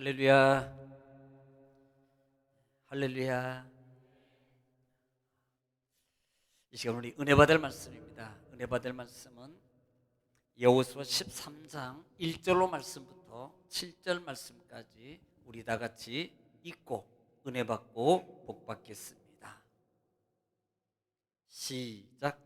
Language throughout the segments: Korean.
할렐루야, 할렐루야. 이 시간 우리 은혜 받을 말씀입니다. 은혜 받을 말씀은 여호수아 13장 1절로 말씀부터 7절 말씀까지 우리 다 같이 읽고 은혜 받고 복 받겠습니다. 시작.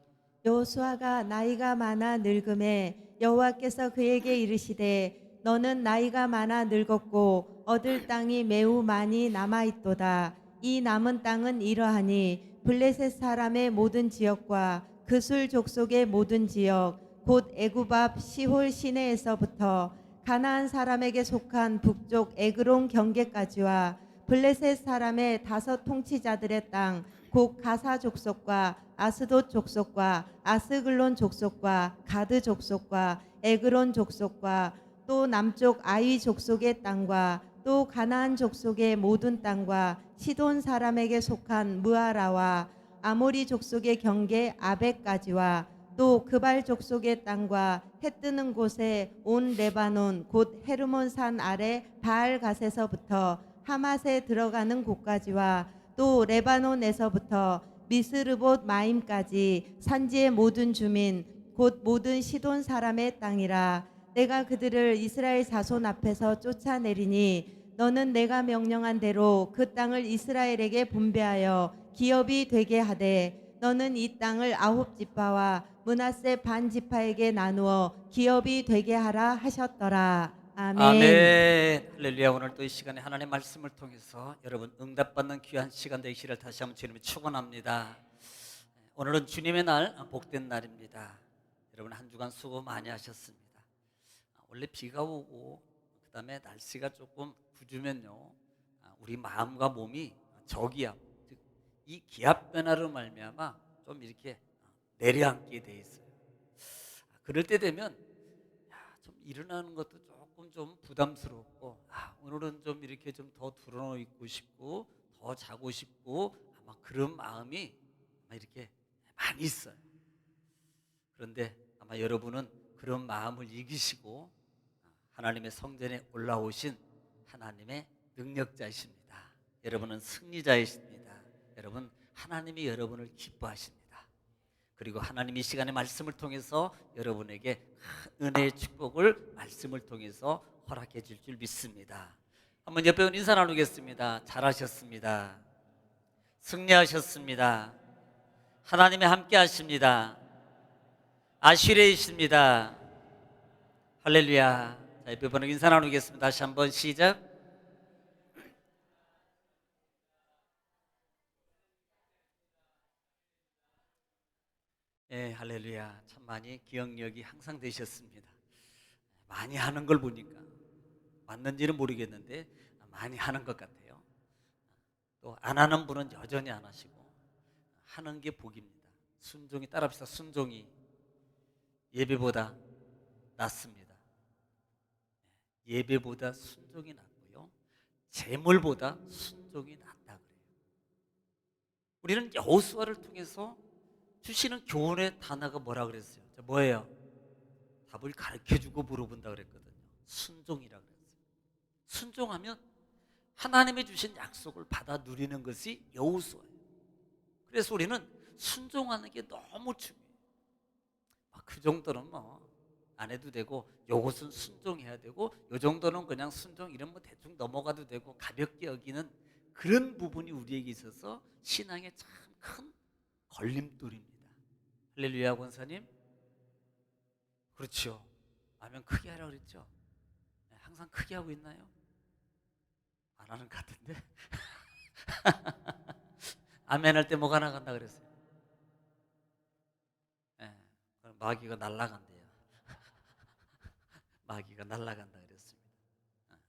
여호수아가 나이가 많아 늙음에 여호와께서 그에게 이르시되 너는 나이가 많아 늙었고 얻을 땅이 매우 많이 남아 있도다. 이 남은 땅은 이러하니 블레셋 사람의 모든 지역과 그술 족속의 모든 지역 곧 애굽 앞 시홀 시내에서부터 가나안 사람에게 속한 북쪽 에그론 경계까지와 블레셋 사람의 5 통치자들의 땅 곧 가사 족속과 아스돗 족속과 아스글론 족속과 가드 족속과 에그론 족속과 또 남쪽 아이 족속의 땅과 또 가나안 족속의 모든 땅과 시돈 사람에게 속한 무아라와 아모리 족속의 경계 아벡까지와 또 그발 족속의 땅과 해 뜨는 곳에 온 레바논 곧 헤르몬 산 아래 바알 갓에서부터 하맛에 들어가는 곳까지와 또 레바논에서부터 미스르봇 마임까지 산지의 모든 주민 곧 모든 시돈 사람의 땅이라. 내가 그들을 이스라엘 자손 앞에서 쫓아내리니 너는 내가 명령한 대로 그 땅을 이스라엘에게 분배하여 기업이 되게 하되 너는 이 땅을 9지파와 므낫세 반 지파에게 나누어 기업이 되게 하라 하셨더라. 아멘. 아멘. 할렐루야. 오늘 또 이 시간에 하나님의 말씀을 통해서 여러분 응답받는 귀한 시간 되시기를 다시 한번 주님을 축원합니다. 오늘은 주님의 날, 복된 날입니다. 여러분 한 주간 수고 많이 하셨습니다. 원래 비가 오고 그다음에 날씨가 조금 굳으면요, 우리 마음과 몸이 저기압, 즉 이 기압 변화로 말미암아 좀 이렇게 내려앉게 돼 있어요. 그럴 때 되면 좀 일어나는 것도 조금 좀 부담스럽고, 오늘은 좀 이렇게 좀 더 드러누워 있고 싶고 더 자고 싶고 아마 그런 마음이 아마 이렇게 많이 있어요. 그런데 아마 여러분은 그런 마음을 이기시고 하나님의 성전에 올라오신 하나님의 능력자이십니다. 여러분은 승리자이십니다. 여러분, 하나님이 여러분을 기뻐하십니다. 그리고 하나님이 이 시간의 말씀을 통해서 여러분에게 은혜의 축복을 말씀을 통해서 허락해 줄 줄 믿습니다. 한번 옆에 인사 나누겠습니다. 잘하셨습니다. 승리하셨습니다. 하나님이 함께 하십니다. 아시레이십니다. 할렐루야. 자, 옆에 분에게 인사 나누겠습니다. 다시 한번 시작. 예, 할렐루야. 참 많이 기억력이 항상 되셨습니다. 많이 하는 걸 보니까 맞는지는 모르겠는데 많이 하는 것 같아요. 또 안 하는 분은 여전히 안 하시고 하는 게 복입니다. 순종이, 따라합시다. 순종이 예배보다 낫습니다. 예배보다 순종이 낫고요, 재물보다 순종이 낫다 그래요. 우리는 여호수아를 통해서 주시는 교훈의 단어가 뭐라 그랬어요? 뭐예요? 답을 가르쳐주고 물어본다 그랬거든요. 순종이라 그랬어요. 순종하면 하나님이 주신 약속을 받아 누리는 것이 여호수아예요. 그래서 우리는 순종하는 게 너무 중요해요. 그 정도는 뭐 안 해도 되고, 요것은 순종해야 되고, 요 정도는 그냥 순종, 이런 뭐 대충 넘어가도 되고 가볍게 여기는 그런 부분이 우리에게 있어서 신앙에 참 큰 걸림돌입니다. 할렐루야, 권사님. 그렇죠. 아멘. 크게 하라고 그랬죠. 항상 크게 하고 있나요? 안 하는 것 같은데. 아멘 할 때 뭐가 나간다 그랬어요? 예, 마귀가 날아간대요. 마귀가 날아간다 그랬습니다.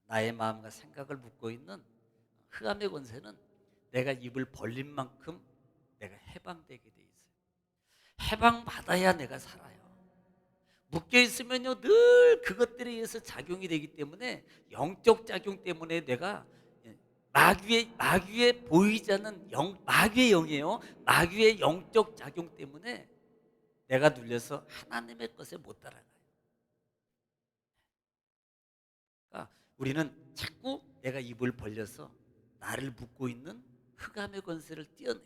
나의 마음과 생각을 묻고 있는 흑암의 권세는 내가 입을 벌린 만큼 내가 해방되게 돼 있어요. 해방받아야 내가 살아요. 묶여 있으면요, 늘 그것들에 의해서 작용이 되기 때문에, 영적 작용 때문에 내가 마귀의 보이지 않는 마귀의 영이에요. 마귀의 영적 작용 때문에 내가 눌려서 하나님의 것에 못 따라가요. 그러니까 우리는 자꾸 내가 입을 벌려서 나를 묶고 있는 흑암의 권세를 떼어내.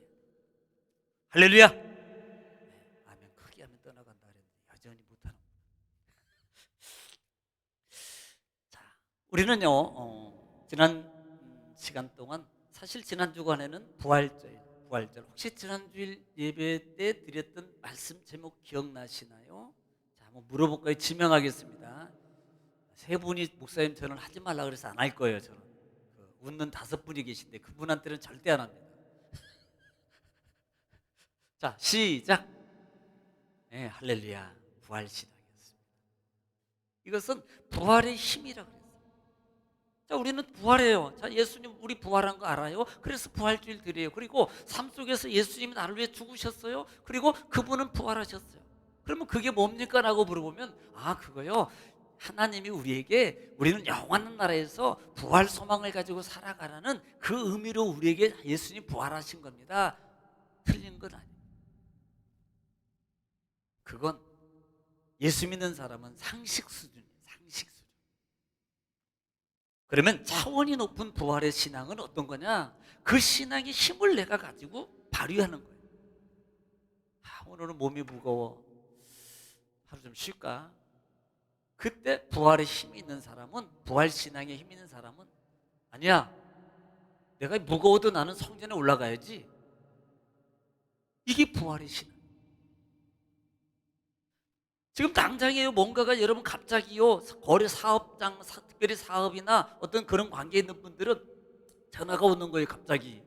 할렐루야. 아멘. 크게 하면 떠나간다 그랬는데 여전히 못하는. 자, 우리는요 지난 시간 동안 사실 지난 주간에는 부활절. 혹시 지난주일 예배 때 드렸던 말씀 제목 기억나시나요? 자, 한번 물어볼까요? 지명하겠습니다. 세 분이 목사님 저는 하지 말라 그래서 안 할 거예요. 저는 웃는 5분이 계신데 그분한테는 절대 안 합니다. 자, 시작. 네, 할렐루야. 부활 신앙이었습니다. 이것은 부활의 힘이라고 그랬어요. 자, 우리는 부활해요. 자, 예수님 우리 부활한 거 알아요? 그래서 부활주일 드려요. 그리고 삶 속에서 예수님이 나를 위해 죽으셨어요. 그리고 그분은 부활하셨어요. 그러면 그게 뭡니까? 라고 물어보면 그거요. 하나님이 우리에게 우리는 영원한 나라에서 부활 소망을 가지고 살아가라는 그 의미로 우리에게 예수님 부활하신 겁니다. 틀린 건 아니에요. 그건 예수 믿는 사람은 상식 수준이에요. 상식 수준. 그러면 차원이 높은 부활의 신앙은 어떤 거냐? 그 신앙의 힘을 내가 가지고 발휘하는 거예요. 오늘은 몸이 무거워. 하루 좀 쉴까? 그때 부활의 힘이 있는 사람은, 부활 신앙에 힘이 있는 사람은 아니야, 내가 무거워도 나는 성전에 올라가야지. 이게 부활의 신앙. 지금 당장에요, 뭔가가 여러분 갑자기요, 거래 사업장, 특별히 사업이나 어떤 그런 관계에 있는 분들은 전화가 오는 거예요. 갑자기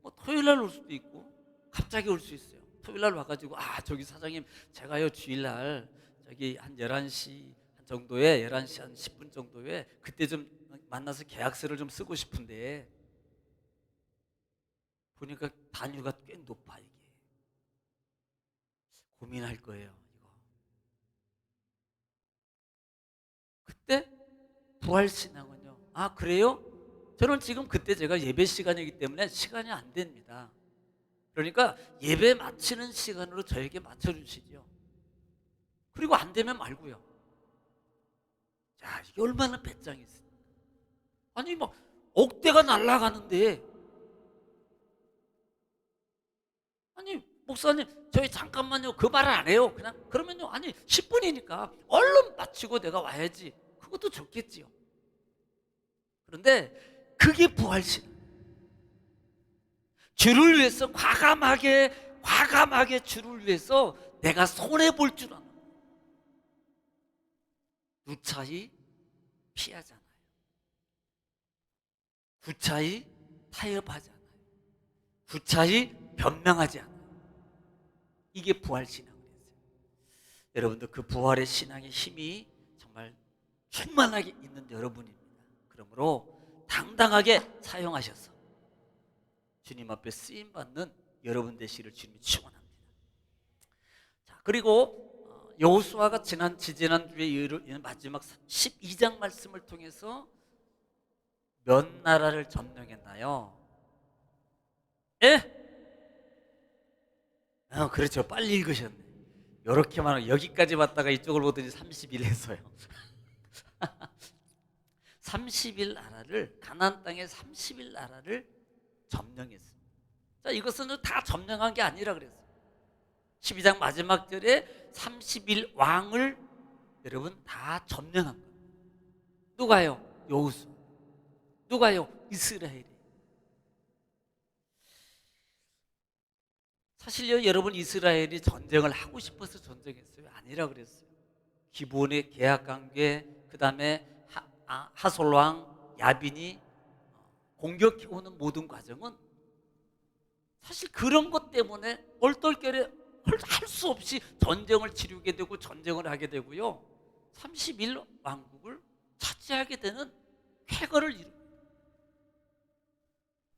뭐 토요일 날 올 수도 있고 갑자기 올 수 있어요. 토요일 날 와가지고 저기 사장님, 제가요 주일날 저기 한 11시 정도에 11시 한 10분 정도에 그때 좀 만나서 계약서를 좀 쓰고 싶은데 보니까 단위가 꽤 높아. 이게 고민할 거예요. 이거 그때 부활신앙은요, 그래요? 저는 지금 그때 제가 예배 시간이기 때문에 시간이 안 됩니다. 그러니까 예배 마치는 시간으로 저에게 맞춰주시죠. 그리고 안 되면 말고요. 자, 이게 얼마나 배짱이 있어요. 아니 뭐 억대가 날아가는데, 아니 목사님 저희 잠깐만요, 그 말을 안 해요. 그냥 그러면요, 아니 10분이니까 얼른 마치고 내가 와야지. 그것도 좋겠지요. 그런데 그게 부활신. 주를 위해서 과감하게 주를 위해서 내가 손해 볼 줄 아는. 무차히 피하잖아요. 구차히 타협하지 않아요. 구차히 변명하지 않아요. 이게 부활 신앙이었어요. 여러분도 그 부활의 신앙의 힘이 정말 충만하게 있는 여러분입니다. 그러므로 당당하게 사용하셔서 주님 앞에 쓰임 받는 여러분 되시기를 주님이 축원합니다. 자, 그리고 여호수아가 지난주에 마지막 12장 말씀을 통해서 몇 나라를 점령했나요? 예? 그렇죠. 빨리 읽으셨네. 이렇게만 여기까지 봤다가 이쪽을 보더니 30일 했어요. 30일 나라를, 가나안 땅의 30일 나라를 점령했습니다. 자, 이것은 다 점령한 게 아니라 그랬어요. 12장 마지막 절에 30일 왕을 여러분 다 점령한 거예요. 누가요? 여호수아. 누가요? 이스라엘이. 사실요, 여러분, 이스라엘이 전쟁을 하고 싶어서 전쟁했어요? 아니라 그랬어요. 기본의 계약 관계, 그 다음에 하솔 왕 야빈이 공격해 오는 모든 과정은 사실 그런 것 때문에 얼떨결에 할 수 없이 전쟁을 치르게 되고 전쟁을 하게 되고요, 30일 왕국을 차지하게 되는 쾌거를 이룹니다.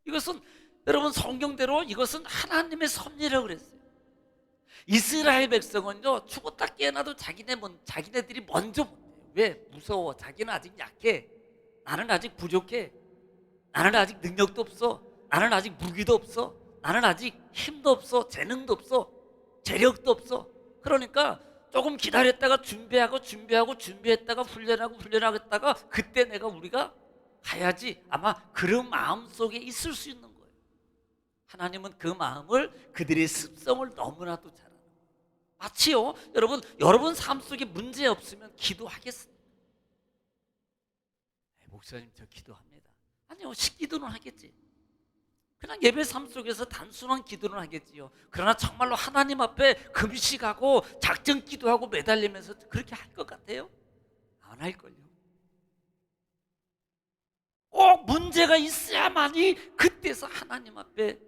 이것은 여러분 성경대로 이것은 하나님의 섭리라고 그랬어요. 이스라엘 백성은요, 죽었다 깨어나도 자기네들이 먼저 못해요. 왜? 무서워. 자기는 아직 약해. 나는 아직 부족해. 나는 아직 능력도 없어. 나는 아직 무기도 없어. 나는 아직 힘도 없어. 재능도 없어. 재력도 없어. 그러니까 조금 기다렸다가 준비했다가 훈련하겠다가 그때 우리가 가야지, 아마 그런 마음 속에 있을 수 있는 거예요. 하나님은 그 마음을, 그들의 습성을 너무나도 잘 알아요. 마치요, 여러분 삶 속에 문제 없으면 기도하겠습니다. 목사님 저 기도합니다. 아니요, 식기도는 하겠지. 그냥 예배 삶 속에서 단순한 기도는 하겠지요. 그러나 정말로 하나님 앞에 금식하고 작정 기도하고 매달리면서 그렇게 할 것 같아요? 안 할걸요. 꼭 문제가 있어야만이 그때서 하나님 앞에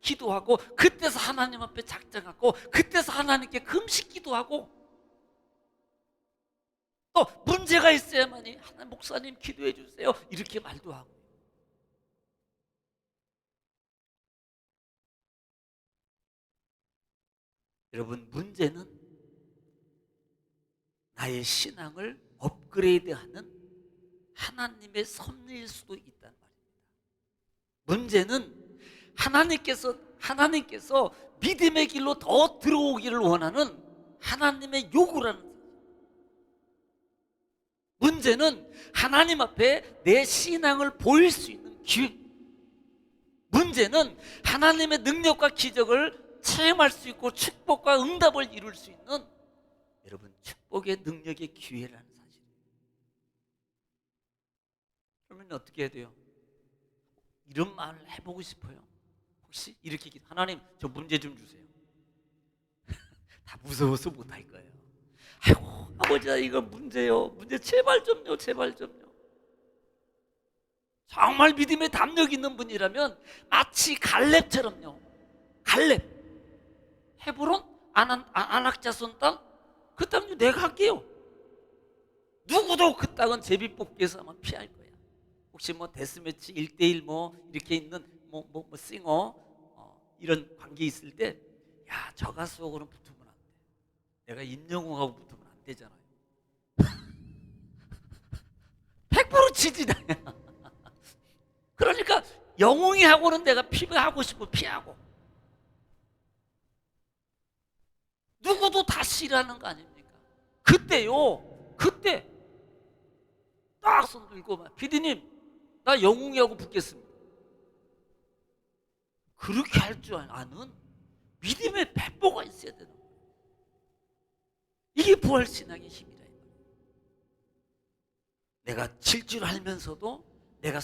기도하고, 그때서 하나님 앞에 작정하고, 그때서 하나님께 금식 기도하고, 또 문제가 있어야만이 하나님, 목사님 기도해 주세요, 이렇게 말도 하고. 여러분, 문제는 나의 신앙을 업그레이드하는 하나님의 섭리일 수도 있단 말입니다. 문제는 하나님께서 믿음의 길로 더 들어오기를 원하는 하나님의 요구라는 사실. 문제는 하나님 앞에 내 신앙을 보일 수 있는 기회. 문제는 하나님의 능력과 기적을 체험할 수 있고 축복과 응답을 이룰 수 있는, 여러분, 축복의 능력의 기회라는 사실이에요. 그러면 어떻게 해야 돼요? 이런 말을 해보고 싶어요. 혹시 이렇게 하나님 저 문제 좀 주세요. 다 무서워서 못할 거예요. 아이고 아버지, 이거 문제요, 문제 제발 좀요, 제발 좀요. 정말 믿음의 담력 있는 분이라면 마치 갈렙처럼요. 갈렙, 헤브론 아낙자손 땅, 그 땅 내가 할게요. 누구도 그 땅은 제비 뽑기에서 아마 피할 거야. 혹시 데스매치 1대1 이렇게 있는 싱어 이런 관계 있을 때, 야, 저 가수하고는 붙으면 안 돼. 내가 임영웅하고 붙으면 안 되잖아요. 100% 지지다. 그러니까 영웅이하고는 내가 피하고 싶고 피하고, 누구도 다 싫어하는 거 아닙니까? 그때 딱 손 들고 막, 피디님 나 영웅이하고 붙겠습니다. 그렇게 할 줄 아는 믿음의 배포가 있어야 되는 거예요. 이게 부활신앙의 힘이라. 내가 질 줄 알면서도, 내가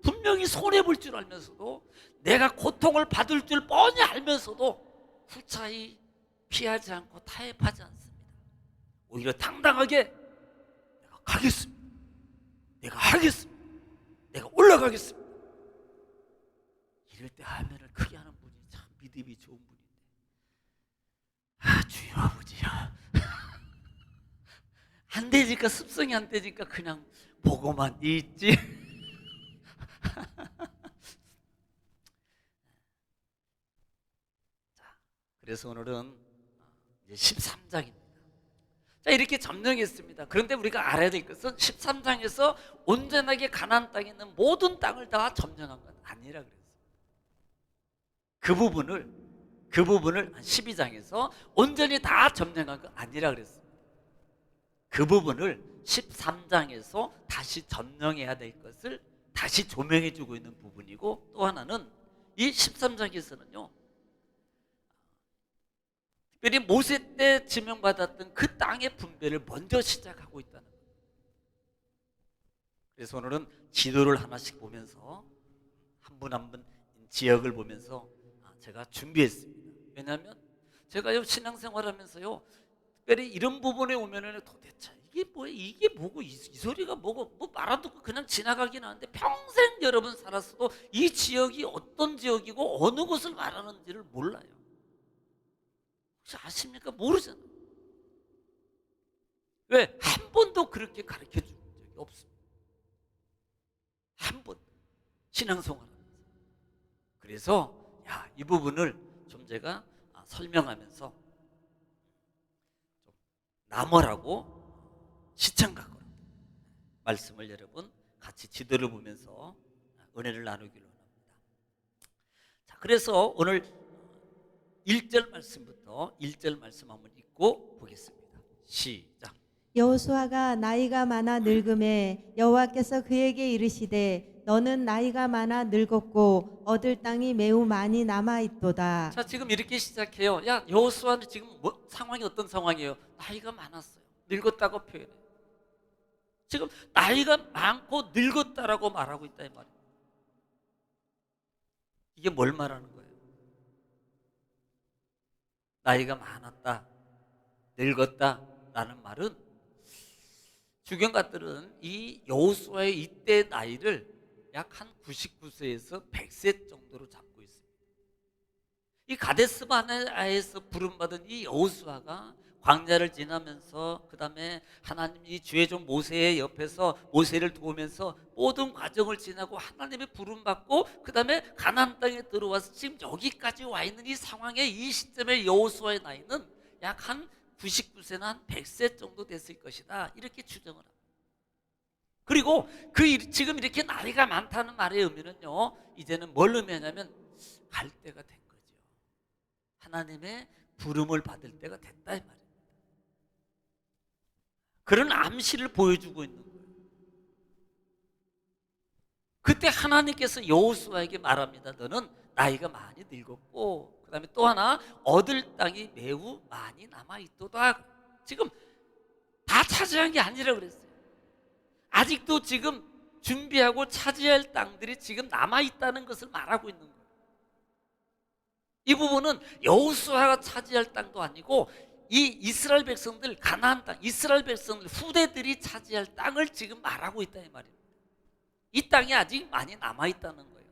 분명히 손해볼 줄 알면서도, 내가 고통을 받을 줄 뻔히 알면서도 후차히 피하지 않고 타협하지 않습니다. 오히려 당당하게 내가 가겠습니다, 내가 하겠습니다, 내가 올라가겠습니다. 이럴 때 아멘을 크게 하는 분이 참 믿음이 좋은 분인데, 주여 아버지요, 안 되니까, 습성이 안 되니까 그냥 보고만 있지. 자, 그래서 오늘은 이제 13장입니다. 자, 이렇게 점령했습니다. 그런데 우리가 알아야 될 것은 13장에서 온전하게 가나안 땅에 있는 모든 땅을 다 점령한 건 아니라 그랬어요. 그 부분을 12장에서 온전히 다 점령한 건 아니라 그랬어요. 그 부분을 13장에서 다시 점령해야 될 것을 다시 조명해 주고 있는 부분이고, 또 하나는 이 13장에서는요, 특별히 모세 때 지명받았던 그 땅의 분배를 먼저 시작하고 있다는 거예요. 그래서 오늘은 지도를 하나씩 보면서 한 분 한 분 지역을 보면서 제가 준비했습니다. 왜냐하면 제가요, 신앙생활하면서요, 특별히 이런 부분에 오면은 도대체 이게 뭐야, 이게 뭐고, 이 소리가 뭐고, 말 안 듣고 그냥 지나가긴 하는데, 평생 여러분 살았어도 이 지역이 어떤 지역이고 어느 곳을 말하는지를 몰라요. 혹시 아십니까? 모르잖아요. 왜? 한 번도 그렇게 가르쳐 준 적이 없습니다. 한 번, 신앙생활하면서. 그래서 이 부분을 좀 제가 설명하면서 좀 나머라고 시청각으로 말씀을 여러분 같이 지도를 보면서 은혜를 나누기로 합니다. 자, 그래서 오늘 1절 말씀부터 1절 말씀 한번 읽고 보겠습니다. 시작. 여호수아가 나이가 많아 늙음에 여호와께서 그에게 이르시되 너는 나이가 많아 늙었고 얻을 땅이 매우 많이 남아 있도다. 자, 지금 이렇게 시작해요. 야, 여호수아는 지금 상황이 어떤 상황이에요? 나이가 많았어요. 늙었다고 표현해요. 지금 나이가 많고 늙었다라고 말하고 있다 이 말이에요. 이게 뭘 말하는 거예요? 나이가 많았다, 늙었다라는 말은 주경가들은 이 여호수아의 이때 나이를 약 한 99세에서 100세 정도로 잡고 있습니다. 이 가데스 바네아에서 부름받은 이 여호수아가 광야를 지나면서 그 다음에 하나님 이 주의 종 모세의 옆에서 모세를 도우면서 모든 과정을 지나고 하나님의 부름받고 그 다음에 가나안 땅에 들어와서 지금 여기까지 와 있는 이 상황에 이 시점의 여호수아의 나이는 약 한 99세나 한 100세 정도 됐을 것이다 이렇게 추정을 합니다. 그리고 지금 이렇게 나이가 많다는 말의 의미는요, 이제는 뭘 의미하냐면 갈 때가 된 거죠. 하나님의 부름을 받을 때가 됐다 이 말입니다. 그런 암시를 보여주고 있는 거예요. 그때 하나님께서 여호수아에게 말합니다. 너는 나이가 많이 늙었고 그 다음에 또 하나 얻을 땅이 매우 많이 남아있도다. 지금 다 차지한 게 아니라 그랬어요. 아직도 지금 준비하고 차지할 땅들이 지금 남아있다는 것을 말하고 있는 거예요. 이 부분은 여호수아가 차지할 땅도 아니고 이 이스라엘 백성들, 가나안 땅, 이스라엘 백성들 후대들이 차지할 땅을 지금 말하고 있다 이 말입니다. 이 땅이 아직 많이 남아있다는 거예요.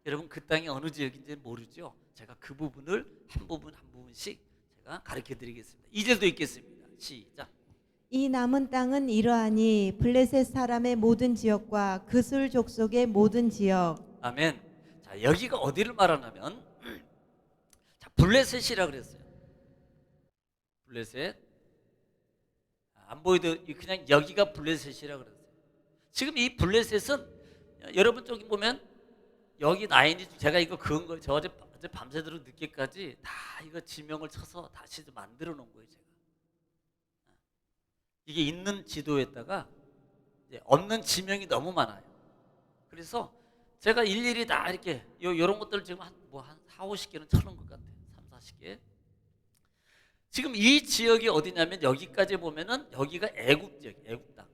여러분 그 땅이 어느 지역인지는 모르죠. 제가 그 부분을 한 부분씩 제가 가르쳐 드리겠습니다. 2절도 읽겠습니다. 시작. 이 남은 땅은 이러하니 블레셋 사람의 모든 지역과 그술 족속의 모든 지역. 아멘. 자, 여기가 어디를 말하냐면 자, 블레셋이라 그랬어요. 블레셋. 안 보이도 그냥 여기가 블레셋이라 그랬어요. 지금 이 블레셋은 여러분 저기 보면 여기 라인이 제가 이거 그은 거 저 어제 밤새도록 늦게까지 다 이거 지명을 쳐서 다시 만들어 놓은 거예요. 제가 이게 있는 지도에다가 없는 지명이 너무 많아요. 그래서 제가 일일이 다 이렇게 요런 것들을 지금 한 4, 50개는 쳐놓은 것 같아요. 3, 40개. 지금 이 지역이 어디냐면 여기까지 보면은 여기가 애굽 지역, 애굽 땅.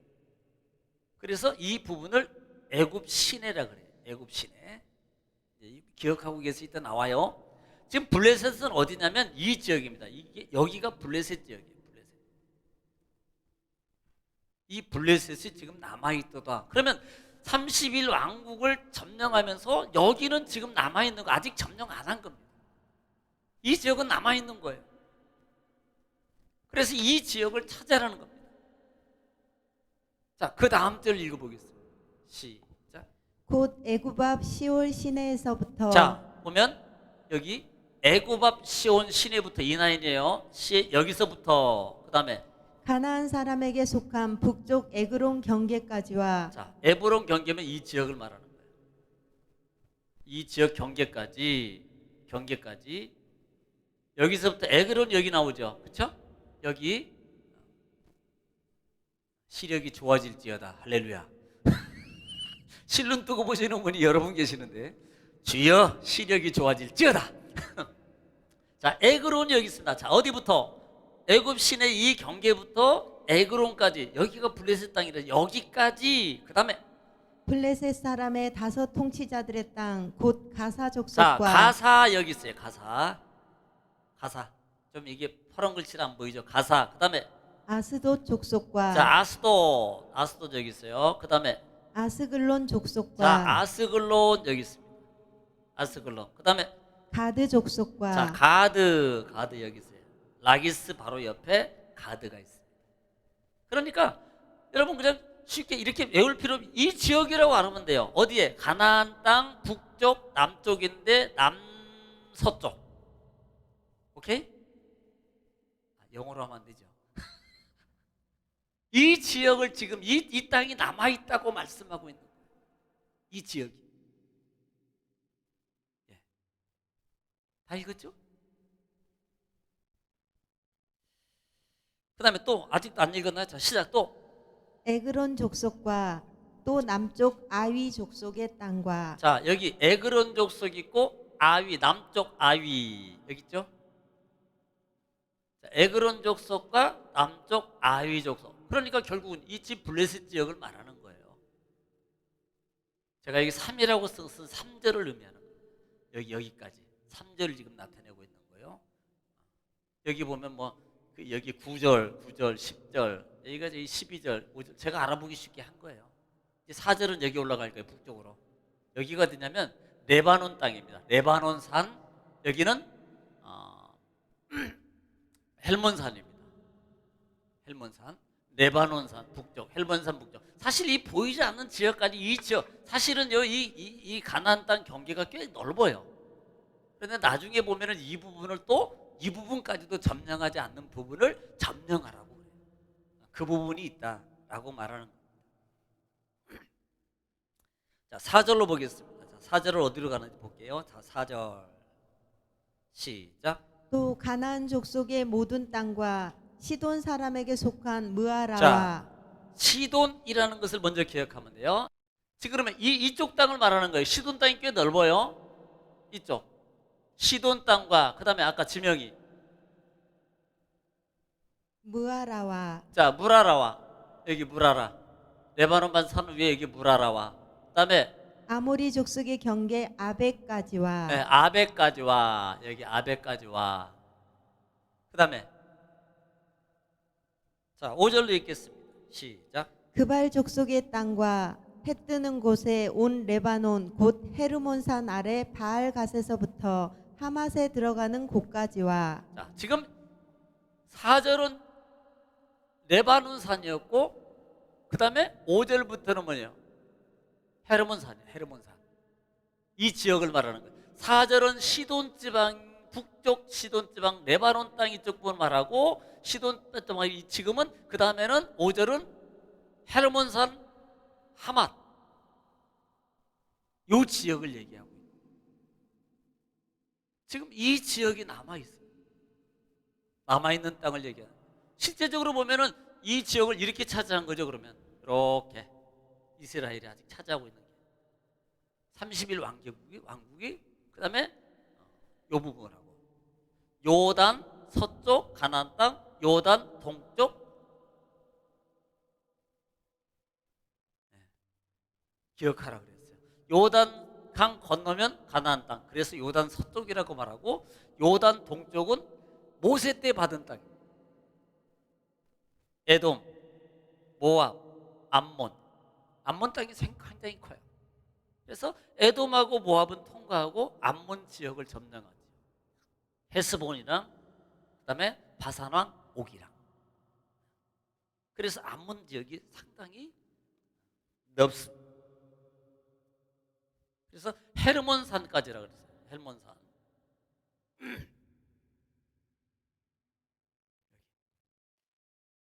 그래서 이 부분을 애굽 시내라 그래요. 애굽 시내. 기억하고 계실 때 나와요. 지금 블레셋은 어디냐면 이 지역입니다. 여기가 블레셋 지역이에요. 블레셋. 이 블레셋이 지금 남아있도다. 그러면 30일 왕국을 점령하면서 여기는 지금 남아있는 거 아직 점령 안 한 겁니다. 이 지역은 남아있는 거예요. 그래서 이 지역을 찾아라는 겁니다. 자, 그 다음 절 읽어보겠습니다. 시작. 곧 애굽 앞 시올 시내에서부터. 자, 보면 여기 애굽 앞 시온 시내부터 이 라인이에요. 여기서부터 그 다음에 가나안 사람에게 속한 북쪽 에그론 경계까지와. 자, 에브론 경계면 이 지역을 말하는 거예요. 이 지역 경계까지 여기서부터 에그론 여기 나오죠. 그렇죠? 여기 시력이 좋아질지어다. 할렐루야. 실눈 뜨고 보시는 분이 여러분 계시는데 주여 시력이 좋아질지어다. 자, 에그론이 여기 있습니다. 자, 어디부터? 애굽 시내 이 경계부터 에그론까지 여기가 블레셋 땅이라 여기까지. 그 다음에 블레셋 사람의 5 통치자들의 땅 곧 가사 자, 족속과. 가사 여기 있어요. 가사 좀 이게 파란 글씨는 안 보이죠? 가사. 그 다음에 아스돗 족속과. 자, 아스돗 여기 있어요. 그 다음에 아스글론 족속과. 자, 아스글론 여기 있습니다. 아스글론. 그 다음에 가드 족속과. 자, 가드 여기 있어요. 라기스 바로 옆에 가드가 있습니다. 그러니까 여러분 그냥 쉽게 이렇게 외울 필요 없이 이 지역이라고 알면 돼요. 어디에? 가나안 땅 북쪽 남쪽인데 남서쪽. 오케이? 영어로 하면 안 되죠. 이 지역을 지금 이 땅이 남아있다고 말씀하고 있는 거예요. 이 지역이. 다 읽었죠? 그다음에 또 아직도 안 읽었나요? 자, 시작 또. 에그론 족속과 또 남쪽 아위 족속의 땅과 자, 여기 에그론 족속 있고 아위, 남쪽 아위 여기 있죠? 자, 에그론 족속과 남쪽 아위 족속. 그러니까 결국은 이 집 블레셋 지역을 말하는 거예요. 제가 여기 3이라고 쓴 3절을 의미하는 거예요. 여기까지 3절을 지금 나타내고 있는 거예요. 여기 보면 뭐 여기 9절, 10절, 여기가 12절, 5절 제가 알아보기 쉽게 한 거예요. 이제 4절은 여기 올라갈 거예요. 북쪽으로. 여기가 어디냐면 레바논 땅입니다. 레바논 산, 여기는 헬몬산입니다. 헬몬산, 레바논산 북쪽, 헬몬산 북쪽. 사실 이 보이지 않는 지역까지 이 지역, 사실은요 이 가나안 땅 경계가 꽤 넓어요. 그런데 나중에 보면은 이 부분을 또 이 부분까지도 점령하지 않는 부분을 점령하라고 그래요. 그 부분이 있다라고 말하는 겁니다. 자, 4절로 보겠습니다. 자, 4절을 어디로 가는지 볼게요. 자, 4절 시작. 또 가나안 족속의 모든 땅과 시돈 사람에게 속한 무아라와 자, 시돈이라는 것을 먼저 기억하면 돼요. 지금 그러면 이쪽 땅을 말하는 거예요. 시돈 땅이 꽤 넓어요. 이쪽 시돈 땅과 그 다음에 아까 지명이 무아라와 자 무라라와 여기 무라라 레바논만 산 위에 여기 무라라와 그 다음에 아모리 족속의 경계 아벡까지와 아베까지와 여기 아베까지와 그 다음에 자 5절로 읽겠습니다. 시작. 그발 족속의 땅과 해 뜨는 곳에 온 레바논 곧 헤르몬산 아래 바알 갓에서부터 하맛에 들어가는 곳까지와 자 지금 4절은 레바논 산이었고 그 다음에 5절부터는 뭐예요? 헤르몬산이에요. 헤르몬산. 이 지역을 말하는 거예요. 4절은 시돈 지방 북쪽 시돈 지방 레바논 땅 이쪽 부분 말하고 시돈 땅 지금은 그 다음에는 5절은 헤르몬산 하맛 요 지역을 얘기하고 있어요. 지금 이 지역이 남아있어요. 남아있는 땅을 얘기하는 거예요. 실제적으로 보면은 이 지역을 이렇게 차지한 거죠. 그러면 이렇게 이스라엘이 아직 차지하고 있는 게 30일 왕국이 그 다음에 요 부분을 하고 요단 서쪽 가나안 땅 요단 동쪽 기억하라 그랬어요. 요단 강 건너면 가나안 땅. 그래서 요단 서쪽이라고 말하고 요단 동쪽은 모세 때 받은 땅입니다. 에돔, 모압, 암몬 땅이 굉장히 커요. 그래서 에돔하고 모압은 통과하고 암몬 지역을 점령하죠. 헤스본이랑 그다음에 바산왕 옥이랑. 그래서 암몬 지역이 상당히 넓습니다. 그래서 헤르몬산까지라고 그랬어요. 헤르몬산.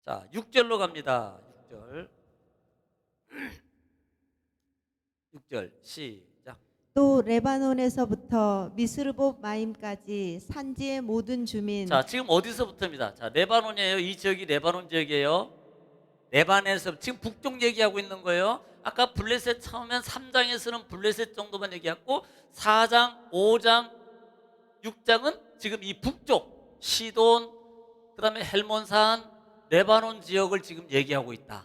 자, 6절로 갑니다. 6절 시작. 또 레바논에서부터 미스르봇 마임까지 산지의 모든 주민 자, 지금 어디서부터입니다. 자, 레바논이에요. 이 지역이 레바논 지역이에요. 레바논에서 지금 북쪽 얘기하고 있는 거예요. 아까 블레셋 처음엔 3장에서는 블레셋 정도만 얘기했고 4장, 5장, 6장은 지금 이 북쪽 시돈, 그다음에 헬몬산, 레바논 지역을 지금 얘기하고 있다.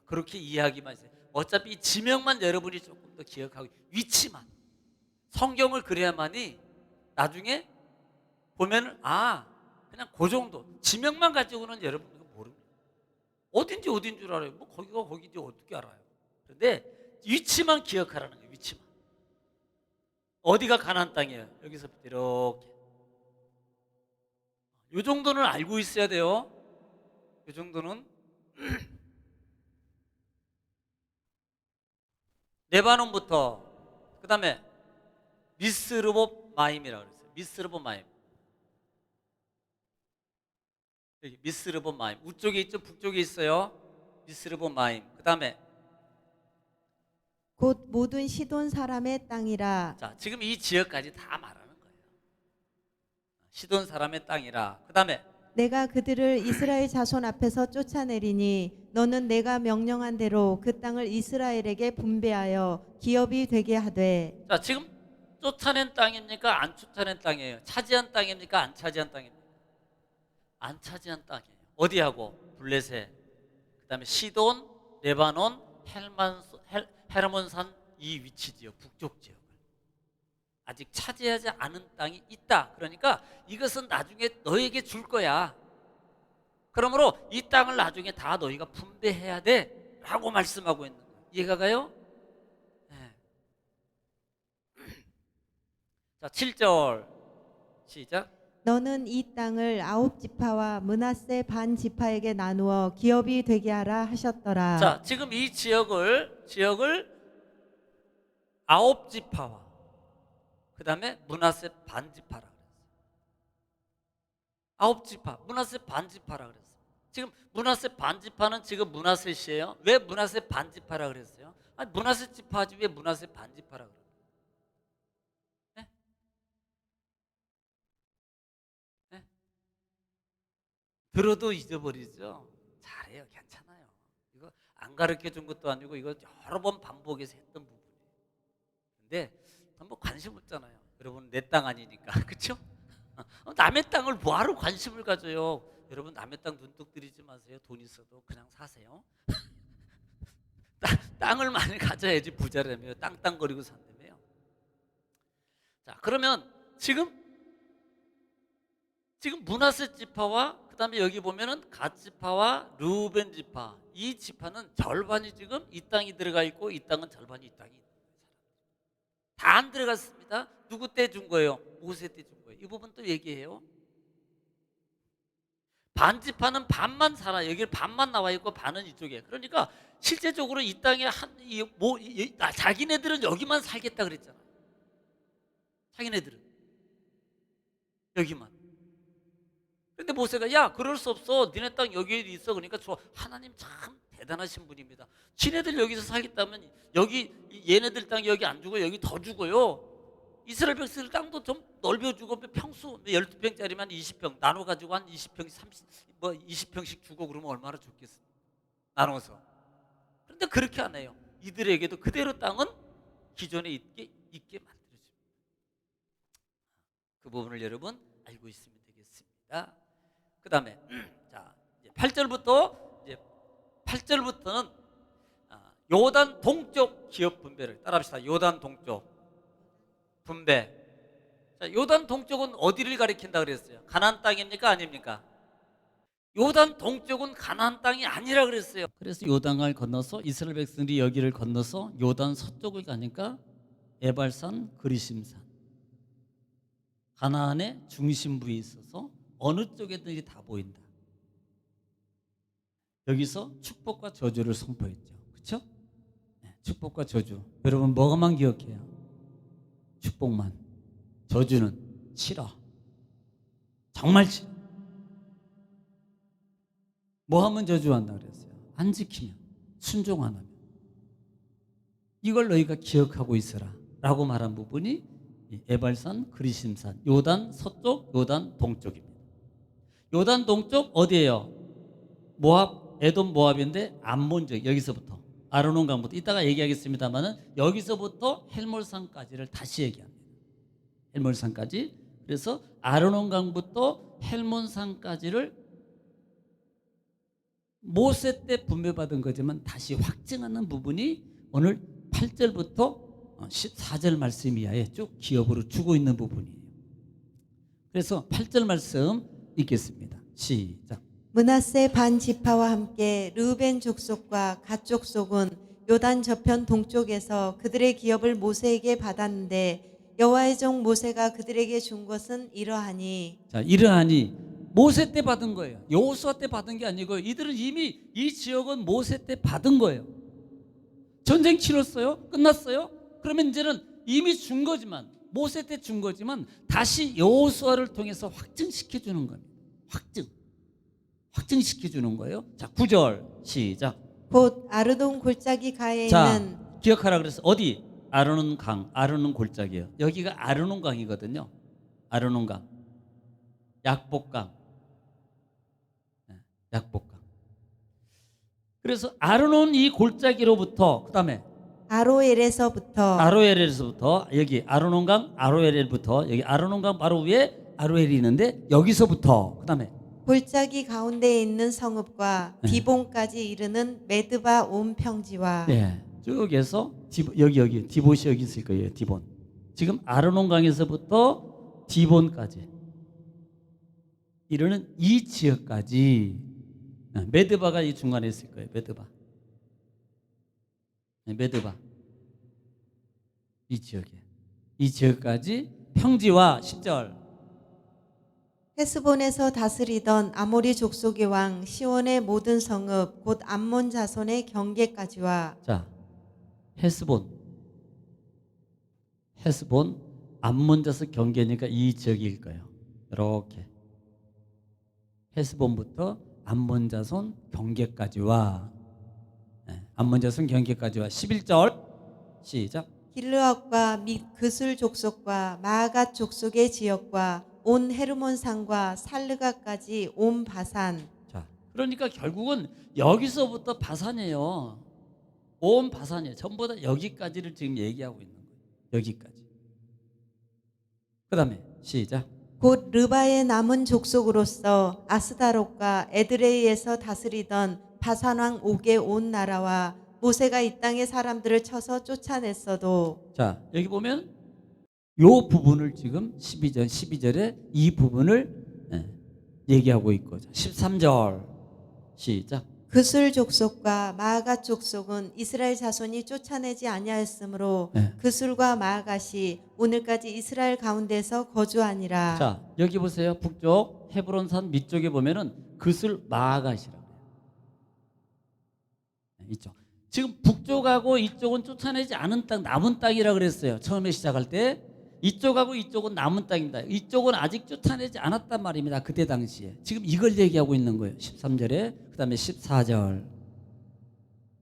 그렇게 이해하기만 했어요. 어차피 이 지명만 여러분이 조금 더 기억하고 위치만 성경을 그래야만이 나중에 보면은 그냥 그 정도 지명만 가지고는 여러분 이거 모릅니다. 어딘지 어딘 줄 알아요. 뭐 거기가 거기인지 어떻게 알아요? 그런데 위치만 기억하라는 거예요. 위치만. 어디가 가나안 땅이에요? 여기서부터 이렇게. 이 정도는 알고 있어야 돼요. 이 정도는. 레바논부터 그 다음에 미스르봇 마임이라고 그랬어요. 미스르봇 마임. 여기 미스르봇 마임. 우쪽에 있죠? 북쪽에 있어요. 미스르봇 마임. 그 다음에 곧 모든 시돈 사람의 땅이라. 자, 지금 이 지역까지 다 말하는 거예요. 시돈 사람의 땅이라. 그 다음에 내가 그들을 이스라엘 자손 앞에서 쫓아내리니 너는 내가 명령한 대로 그 땅을 이스라엘에게 분배하여 기업이 되게 하되. 자, 지금 쫓아낸 땅입니까? 안 쫓아낸 땅이에요? 차지한 땅입니까? 안 차지한 땅입니까? 안 차지한 땅이에요. 어디하고? 블레셋, 그다음에 시돈, 레바논, 헤르몬산 이 위치 지역, 북쪽 지역을 아직 차지하지 않은 땅이 있다. 그러니까 이것은 나중에 너에게 줄 거야. 그러므로 이 땅을 나중에 다 너희가 분배해야 돼 라고 말씀하고 있는 거예요. 이해가 가요? 네. 자, 7절 시작. 너는 이 땅을 아홉 지파와 므낫세 반 지파에게 나누어 기업이 되게 하라 하셨더라. 자, 지금 이 지역을 아홉 지파와 그 다음에 므낫세 반 지파라 그랬어요. 아홉 지파, 므낫세 반 지파라 그랬어요. 지금 므낫세 반 지파는 지금 므낫셋이에요. 왜 므낫세 반 지파라 그랬어요? 아니, 므낫세 지파지 왜 므낫세 반 지파라 그래요? 네? 네? 들어도 잊어버리죠. 잘해요, 괜찮아요. 이거 안 가르쳐 준 것도 아니고 이거 여러 번 반복해서 했던 부분이에요. 근데 뭐 관심 없잖아요. 여러분 내 땅 아니니까 그렇죠? 남의 땅을 뭐하러 관심을 가져요? 여러분 남의 땅 눈독 들이지 마세요. 돈 있어도 그냥 사세요. 땅을 많이 가져야지 부자라며요. 땅땅거리고 산다며요. 자, 그러면 지금 므낫세 지파와 그다음에 여기 보면은 갓 지파와 르우벤 지파, 이 지파는 절반이 지금 이 땅이 들어가 있고 이 땅은 절반이 이 땅이 있는 거예요. 다 안 들어갔습니다. 누구 때 준 거예요? 모세 때 준 거예요. 이 부분 또 얘기해요. 반 지파는 반만 살아. 여기 반만 나와 있고 반은 이쪽에. 그러니까 실제적으로 이 땅에 자기네들은 여기만 살겠다 그랬잖아. 자기네들은 여기만. 근데 모세가 야, 그럴 수 없어. 니네 땅 여기에 있어. 그러니까 하나님 참 대단하신 분입니다. 지네들 여기서 살겠다면 여기 얘네들 땅 여기 안 주고 여기 더 주고요. 이스라엘 백성들 땅도 좀 넓혀주고 평수 12평짜리만 20평 나눠가지고 한 20평, 20평씩 주고 그러면 얼마나 좋겠어요. 나눠서. 그런데 그렇게 안 해요. 이들에게도 그대로 땅은 기존에 있게 만들어줍니다. 그 부분을 여러분 알고 있으면 되겠습니다. 그 다음에 자, 8절부터는 요단 동쪽 기업 분배를 따라합시다. 요단 동쪽 분배. 자, 요단 동쪽은 어디를 가리킨다 그랬어요? 가나안 땅입니까? 아닙니까? 요단 동쪽은 가나안 땅이 아니라 그랬어요. 그래서 요단강을 건너서 이스라엘 백성들이 여기를 건너서 요단 서쪽을 가니까 에발산, 그리심산, 가나안의 중심부에 있어서 어느 쪽에든지 다 보인다. 여기서 축복과 저주를 선포했죠. 그렇죠? 네, 축복과 저주. 여러분 뭐만 기억해요? 축복만. 저주는 싫어. 정말 싫어. 뭐 하면 저주한다 그랬어요? 안 지키면, 순종 안 하면. 이걸 너희가 기억하고 있어라 라고 말한 부분이 에발산, 그리심산, 요단 서쪽, 요단 동쪽입니다. 요단 동쪽 어디예요? 모압, 에돔 모압인데 암몬 지역, 여기서부터 아르논강부터 이따가 얘기하겠습니다만은 여기서부터 헬몰산까지를 다시 얘기합니다. 헬몰산까지. 그래서 아르논강부터 헬몬산까지를 모세 때 분배받은 거지만 다시 확증하는 부분이 오늘 8절부터 14절 말씀 이하에 쭉 기업으로 주고 있는 부분이에요. 그래서 8절 말씀 읽겠습니다. 시작. 므낫세 반 지파와 함께 르우벤 족속과 갓 족속은 요단 저편 동쪽에서 그들의 기업을 모세에게 받았는데 여호와의 종 모세가 그들에게 준 것은 이러하니. 자, 이러하니 모세 때 받은 거예요. 여호수아 때 받은 게 아니고 이들은 이미 이 지역은 모세 때 받은 거예요. 전쟁 치렀어요? 끝났어요? 그러면 이제는 이미 준 거지만 모세 때 준 거지만 다시 여호수아를 통해서 확증시켜 주는 겁니다. 확증시켜 주는 거예요. 자, 9절 시작. 곧 아르논 골짜기 가에 자, 있는. 기억하라 그래서 어디? 아르논 강, 아르논 골짜기예요. 여기가 아르논 강이거든요. 아르논 강, 약복강. 약복강. 그래서 아르논 이 골짜기로부터 그다음에 아로엘에서부터 아로엘에서부터 여기 아르논강 아로엘부터 여기 아르논강 바로 위에 아로엘이 있는데 여기서부터 그다음에 골짜기 가운데에 있는 성읍과 네. 디본까지 이르는 메드바 온 평지와 쭉에서 여기 디봇이 여기 있을 거예요. 디본. 지금 아르논강에서부터 디본까지 이르는 이 지역까지 메드바가 이 중간에 있을 거예요. 메드바. 메드바. 이 지역에. 이 지역까지 평지와 10절. 헤스본에서 다스리던 아모리 족속의 왕 시온의 모든 성읍 곧 암몬 자손의 경계까지와 자, 헤스본 암몬 자손 경계니까 이 지역일 거예요. 이렇게 헤스본부터 암몬 자손 경계까지와 암몬 자손 경계까지와 11절 시작. 길르앗과 및 그술 족속과 마아갓 족속의 지역과 온 헤르몬 산과 살르가까지 온 바산. 자, 그러니까 결국은 여기서부터 바산이에요. 온 바산이에요. 전부 다 여기까지를 지금 얘기하고 있는 거예요. 여기까지. 그다음에 시작. 곧 르바의 남은 족속으로서 아스다롯과 에드레이에서 다스리던 바산 왕 옥의 온 나라와 모세가 이 땅의 사람들을 쳐서 쫓아냈어도. 자, 여기 보면 요 부분을 지금 12절에 이 부분을 얘기하고 있고 13절 시작. 그술 족속과 마아갓 족속은 이스라엘 자손이 쫓아내지 아니하였으므로 그술과 마아갓이 오늘까지 이스라엘 가운데서 거주하니라. 자, 여기 보세요. 북쪽 헤브론산 밑쪽에 보면은 그술 마아갓이라고 해요. 이쪽. 지금 북쪽하고 이쪽은 쫓아내지 않은 땅, 남은 땅이라 그랬어요. 처음에 시작할 때 이쪽하고 이쪽은 남은 땅입니다. 이쪽은 아직 쫓아내지 않았단 말입니다. 그때 당시에. 지금 이걸 얘기하고 있는 거예요. 13절에. 그다음에 14절.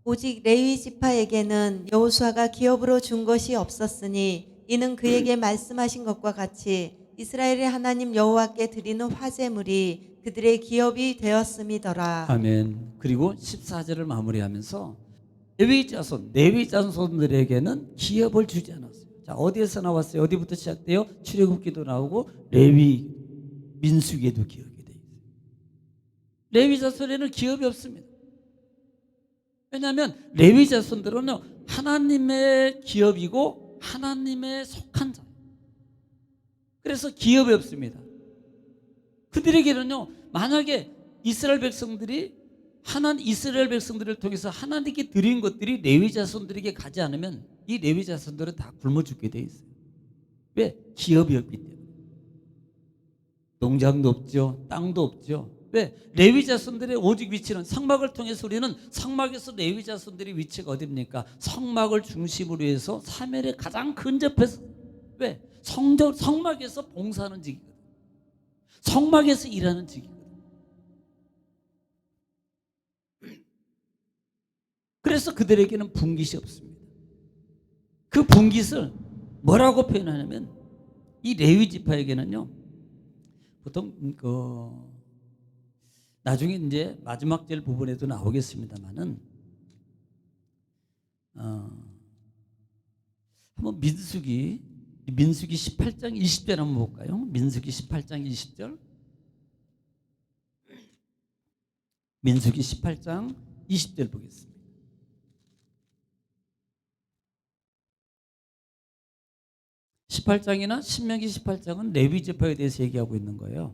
오직 레위 지파에게는 여호수아가 기업으로 준 것이 없었으니 이는 그에게 말씀하신 것과 같이 이스라엘의 하나님 여호와께 드리는 화제물이 그들의 기업이 되었음이더라. 아멘. 그리고 14절을 마무리하면서 레위 자손들에게는 기업을 주지 않았어요. 자, 어디에서 나왔어요? 어디부터 시작돼요? 출애굽기도 나오고 레위 민수기에도 기업이 돼 있어요. 레위 자손에는 기업이 없습니다. 왜냐하면 레위 자손들은 하나님의 기업이고 하나님의 속한 자. 그래서 기업이 없습니다. 그들에게는요, 만약에 이스라엘 백성들을 통해서 하나님께 드린 것들이 레위 자손들에게 가지 않으면 이 레위 자손들은 다 굶어 죽게 돼 있어요. 왜? 기업이 없기 때문에. 농장도 없죠. 땅도 없죠. 왜? 레위 자손들의 오직 위치는 성막을 통해서 우리는 성막에서 레위 자손들의 위치가 어디입니까? 성막을 중심으로 해서 사면에 가장 근접해서. 왜? 성막에서 봉사하는 직이거든. 성막에서 일하는 직이거든. 그래서 그들에게는 분깃이 없습니다. 그 분깃을 뭐라고 표현하냐면 이 레위 지파에게는요, 보통 나중에 이제 마지막 절 부분에도 나오겠습니다만은 한번 민수기 18장 20절 한번 볼까요? 민수기 18장 20절. 민수기 18장 20절 보겠습니다. (18장이나) 신명기 18장은 레위 지파에 대해서 얘기하고 있는 거예요.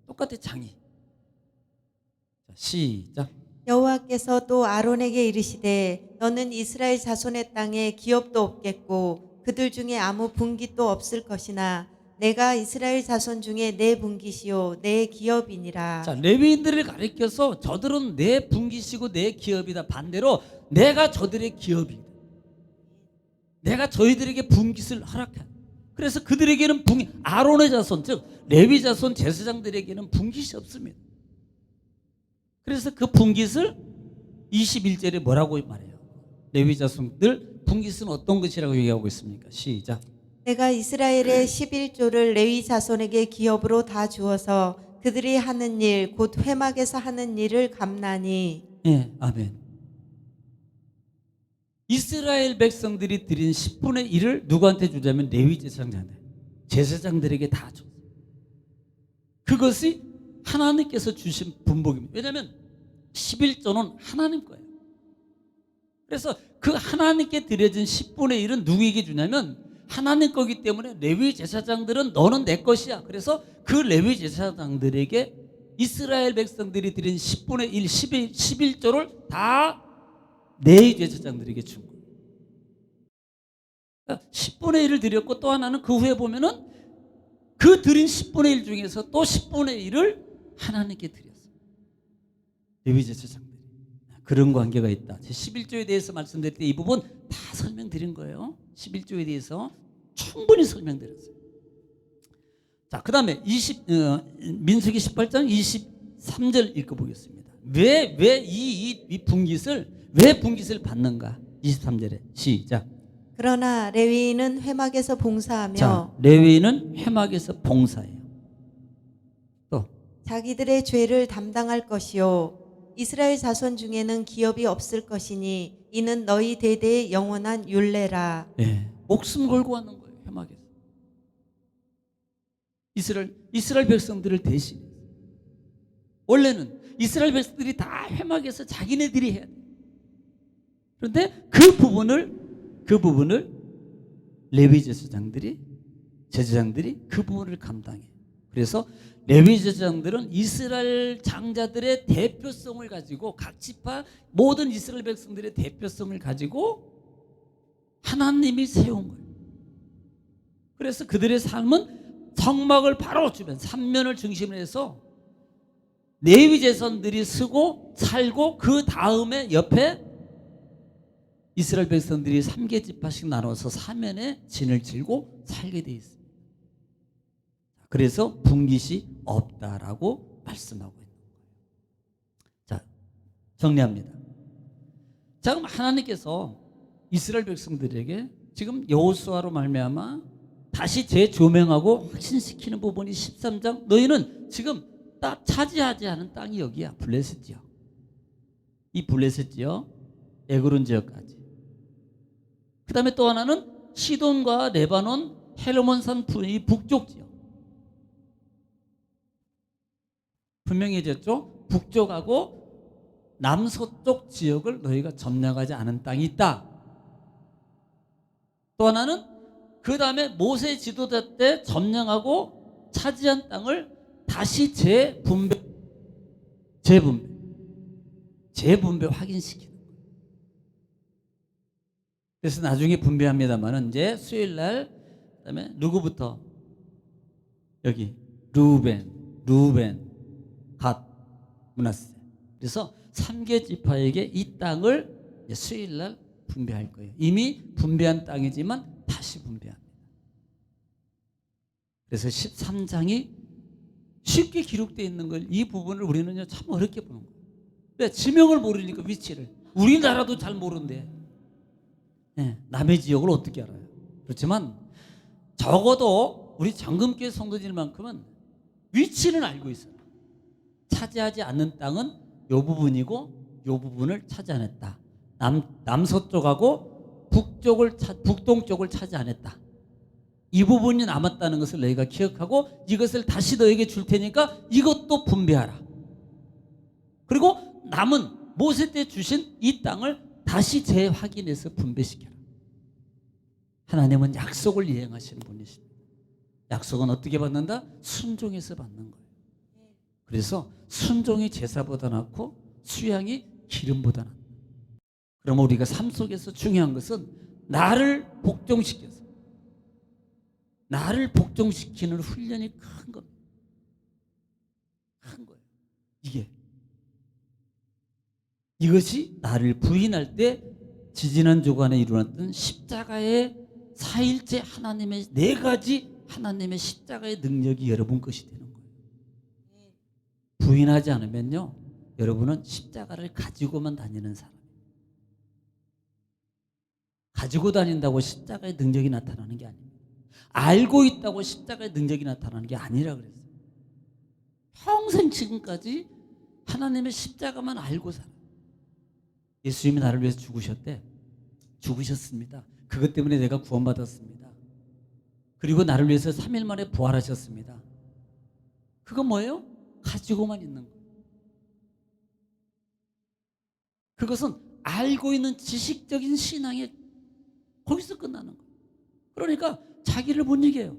똑같아 장이. 자, 시작. 여호와께서 또 아론에게 이르시되 너는 이스라엘 자손의 땅에 기업도 없겠고 그들 중에 아무 분깃도 없을 것이나 내가 이스라엘 자손 중에 내 분깃이요 내 기업이니라. 자, 레위인들을 가리켜서 저들은 내 분깃이고 내 기업이다. 반대로 내가 저들의 기업이다. 내가 저희들에게 분깃을 허락한. 그래서 그들에게는 아론의 자손, 즉 레위 자손 제사장들에게는 분깃이 없습니다. 그래서 그 분깃을 21절에 뭐라고 말해요? 레위 자손들 분깃은 어떤 것이라고 얘기하고 있습니까? 시작. 내가 이스라엘의 11조를 레위 자손에게 기업으로 다 주어서 그들이 하는 일 곧 회막에서 하는 일을 감나니. 예, 아멘. 이스라엘 백성들이 드린 10분의 1을 누구한테 주자면 레위 제사장들에게 다 줬어요. 그것이 하나님께서 주신 분복입니다. 왜냐하면 11조는 하나님 거예요. 그래서 그 하나님께 드려진 10분의 1은 누구에게 주냐면 하나님 거기 때문에 레위 제사장들은 너는 내 것이야. 그래서 그 레위 제사장들에게 이스라엘 백성들이 드린 10분의 1, 11조를 다 레위 제사장들에게 준 거예요. 그러니까 10분의 1을 드렸고 또 하나는 그 후에 보면은 그 드린 10분의 1 중에서 또 10분의 1을 하나님께 드렸어요. 레위 제사장들이. 그런 관계가 있다. 제 11조에 대해서 말씀드릴 때 이 부분 다 설명드린 거예요. 11조에 대해서 충분히 설명드렸어요. 자, 그 다음에 민수기 18장 23절 읽어보겠습니다. 왜 이 분깃을 받는가? 23절에 시작. 그러나 레위인은 회막에서 봉사하며 자, 레위인은 회막에서 봉사해요. 또 자기들의 죄를 담당할 것이요 이스라엘 자손 중에는 기업이 없을 것이니 이는 너희 대대의 영원한 율례라. 예, 목숨 걸고 하는 거예요. 회막에서 이스라엘 백성들을 대신. 원래는 이스라엘 백성들이 다 회막에서 자기네들이 해야 돼. 그런데 그 부분을 레위 제사장들이 그 부분을 감당해. 그래서 레위 제사장들은 이스라엘 장자들의 대표성을 가지고 각 지파 모든 이스라엘 백성들의 대표성을 가지고 하나님이 세운 거예요. 그래서 그들의 삶은 성막을 바로 주변 3면을 중심으로 해서 레위 제사장들이 쓰고 살고 그 다음에 옆에 이스라엘 백성들이 3개 지파씩 나눠서 사면에 진을 치고 살게 돼 있습니다. 그래서 분깃이 없다라고 말씀하고 있는 거예요. 자, 정리합니다. 자, 그럼 하나님께서 이스라엘 백성들에게 지금 여호수아로 말미암아 다시 재조명하고 확신시키는 부분이 13장. 너희는 지금 딱 차지하지 않은 땅이 여기야. 블레셋 지역. 이 블레셋 지역, 에그론 지역까지. 그 다음에 또 하나는 시돈과 레바논, 헬몬산 이 북쪽 지역. 분명해졌죠? 북쪽하고 남서쪽 지역을 너희가 점령하지 않은 땅이 있다. 또 하나는 그 다음에 모세 지도자 때 점령하고 차지한 땅을 다시 재분배 확인시키는 거예요. 그래서 나중에 분배합니다만은 이제 수요일 날 그다음에 누구부터 여기 루벤, 갓, 므낫세. 그래서 3개 지파에게 이 땅을 수요일 날 분배할 거예요. 이미 분배한 땅이지만 다시 분배합니다. 그래서 13장이 쉽게 기록되어 있는 걸 이 부분을 우리는 참 어렵게 보는 거예요. 왜? 지명을 모르니까 위치를. 우리나라도 잘 모르는데 남의 지역을 어떻게 알아요? 그렇지만 적어도 우리 정금교회 성도들만큼은 위치는 알고 있어요. 차지하지 않는 땅은 이 부분이고 이 부분을 차지하냈다. 남서쪽하고 북동쪽을 차지하냈다. 이 부분이 남았다는 것을 너희가 기억하고 이것을 다시 너에게 줄 테니까 이것도 분배하라. 그리고 남은 모세 때 주신 이 땅을 다시 재확인해서 분배시켜라. 하나님은 약속을 이행하시는 분이십니다. 약속은 어떻게 받는다? 순종해서 받는 거예요. 그래서 순종이 제사보다 낫고 수양이 기름보다 낫다. 그러면 우리가 삶 속에서 중요한 것은 나를 복종시키는 훈련이 큰 겁니다. 큰 거예요. 이것이 나를 부인할 때 지지난 주간에 일어났던 십자가의 4일째 하나님의 4가지 하나님의 십자가의 능력이 여러분 것이 되는 거예요. 부인하지 않으면요, 여러분은 십자가를 가지고만 다니는 사람이에요. 가지고 다닌다고 십자가의 능력이 나타나는 게 아닙니다. 알고 있다고 십자가의 능력이 나타나는 게 아니라 그랬어요. 평생 지금까지 하나님의 십자가만 알고 살아. 예수님이 나를 위해서 죽으셨대. 죽으셨습니다. 그것 때문에 내가 구원받았습니다. 그리고 나를 위해서 3일 만에 부활하셨습니다. 그건 뭐예요? 가지고만 있는 거예요. 그것은 알고 있는 지식적인 신앙에 거기서 끝나는 거예요. 그러니까 자기를 못 이겨요.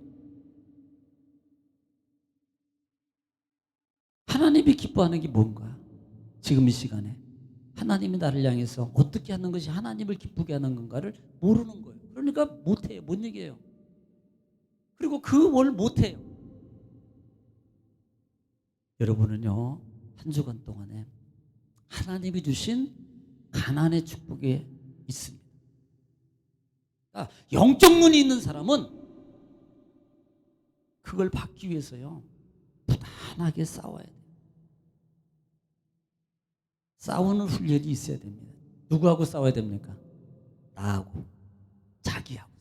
하나님이 기뻐하는 게 뭔가? 지금 이 시간에 하나님이 나를 향해서 어떻게 하는 것이 하나님을 기쁘게 하는 건가를 모르는 거예요. 그러니까 못해요. 못 이겨요. 그리고 그 뭘 못해요. 여러분은요, 한 주간 동안에 하나님이 주신 가난의 축복에 있습니다. 그러니까 영적 눈이 있는 사람은 그걸 받기 위해서요, 부단하게 싸워야 돼요. 싸우는 훈련이 있어야 됩니다. 누구하고 싸워야 됩니까? 나하고, 자기하고.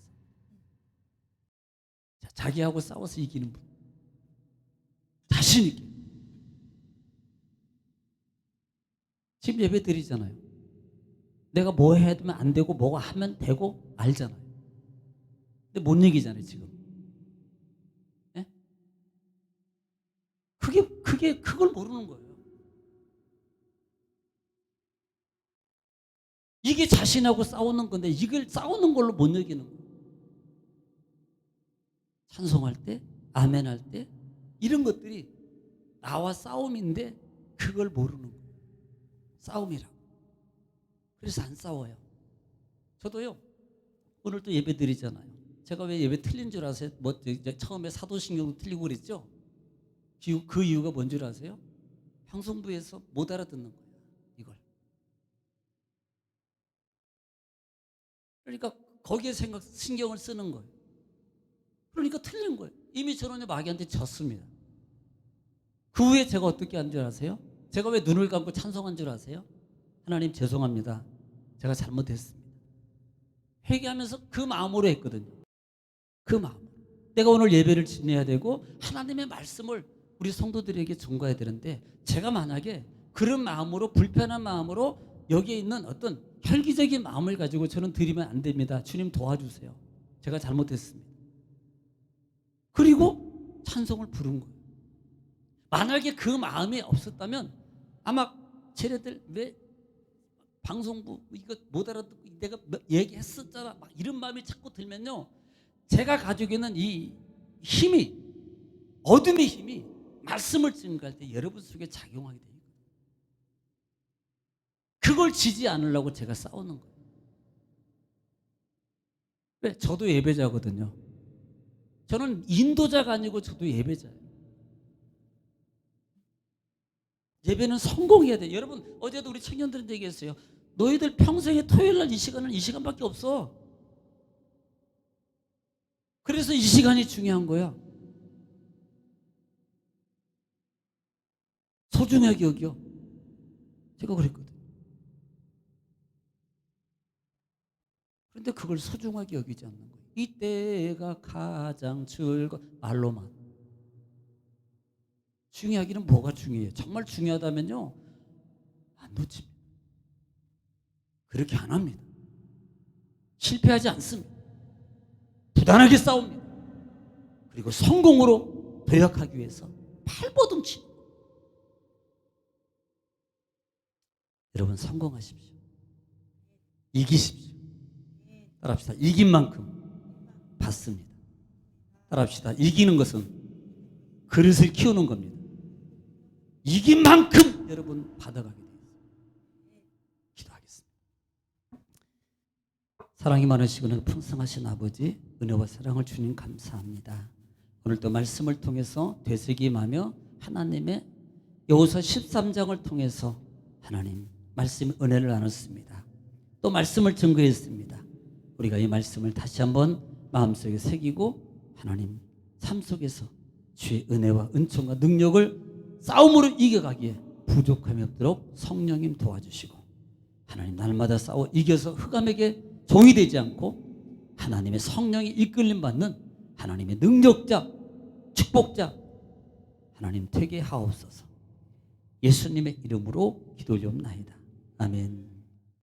자기하고 싸워서 이기는 분. 자신 있게. 지금 예배 드리잖아요. 내가 뭐 해야 되면 안 되고 뭐가 하면 되고 알잖아요. 근데 못 이기잖아요, 지금. 네? 그걸 모르는 거예요. 이게 자신하고 싸우는 건데 이걸 싸우는 걸로 못 이기는 거예요. 찬송할 때, 아멘할 때 이런 것들이 나와 싸움인데 그걸 모르는 거예요. 싸움이라고. 그래서 안 싸워요. 저도요, 오늘 또 예배 드리잖아요. 제가 왜 예배 틀린 줄 아세요? 처음에 사도신경도 틀리고 그랬죠? 그 이유가 뭔 줄 아세요? 방송부에서 못 알아듣는 거예요, 이걸. 그러니까 거기에 신경을 쓰는 거예요. 그러니까 틀린 거예요. 이미 저는 마귀한테 졌습니다. 그 후에 제가 어떻게 한 줄 아세요? 제가 왜 눈을 감고 찬송한 줄 아세요? 하나님 죄송합니다. 제가 잘못했습니다. 회개하면서 그 마음으로 했거든요. 그 마음. 내가 오늘 예배를 지내야 되고 하나님의 말씀을 우리 성도들에게 전가해야 되는데 제가 만약에 그런 마음으로, 불편한 마음으로 여기에 있는 어떤 혈기적인 마음을 가지고 저는 드리면 안 됩니다. 주님 도와주세요. 제가 잘못했습니다. 그리고 찬송을 부른 거예요. 만약에 그 마음이 없었다면 아마 쟤네들 왜 방송부 이거 못 알아듣고 내가 얘기했었잖아 막 이런 마음이 자꾸 들면요, 제가 가지고 있는 이 힘이, 어둠의 힘이 말씀을 증거할 때 여러분 속에 작용하게 돼요. 그걸 지지 않으려고 제가 싸우는 거예요. 왜? 저도 예배자거든요. 저는 인도자가 아니고 저도 예배자예요. 예배는 성공해야 돼요. 여러분, 어제도 우리 청년들한테 얘기했어요. 너희들 평생에 토요일날 이 시간은 이 시간밖에 없어. 그래서 이 시간이 중요한 거야. 소중하게 여겨. 제가 그랬거든. 그런데 그걸 소중하게 여기지 않는 거예요. 이때가 가장 말로만. 중요하기는 뭐가 중요해요? 정말 중요하다면요, 안 놓칩니다. 그렇게 안 합니다. 실패하지 않습니다. 부단하게 싸웁니다. 그리고 성공으로 도약하기 위해서 발버둥칩니다. 여러분, 성공하십시오. 이기십시오. 따라합시다. 이긴 만큼 받습니다. 따라합시다. 이기는 것은 그릇을 키우는 겁니다. 이긴 만큼 여러분 받아가게 되겠습니다. 기도하겠습니다. 사랑이 많으시고 풍성하신 아버지, 은혜와 사랑을 주님 감사합니다. 오늘도 말씀을 통해서 되새김하며 하나님의 여호수아 13장을 통해서 하나님 말씀의 은혜를 나눴습니다. 또 말씀을 증거했습니다. 우리가 이 말씀을 다시 한번 마음속에 새기고 하나님 삶 속에서 주의 은혜와 은총과 능력을 싸움으로 이겨가기에 부족함이 없도록 성령님 도와주시고 하나님 날마다 싸워 이겨서 흑암에게 종이 되지 않고 하나님의 성령이 이끌림 받는 하나님의 능력자, 축복자, 하나님 되게 하옵소서. 예수님의 이름으로 기도 올리옵나이다. 아멘.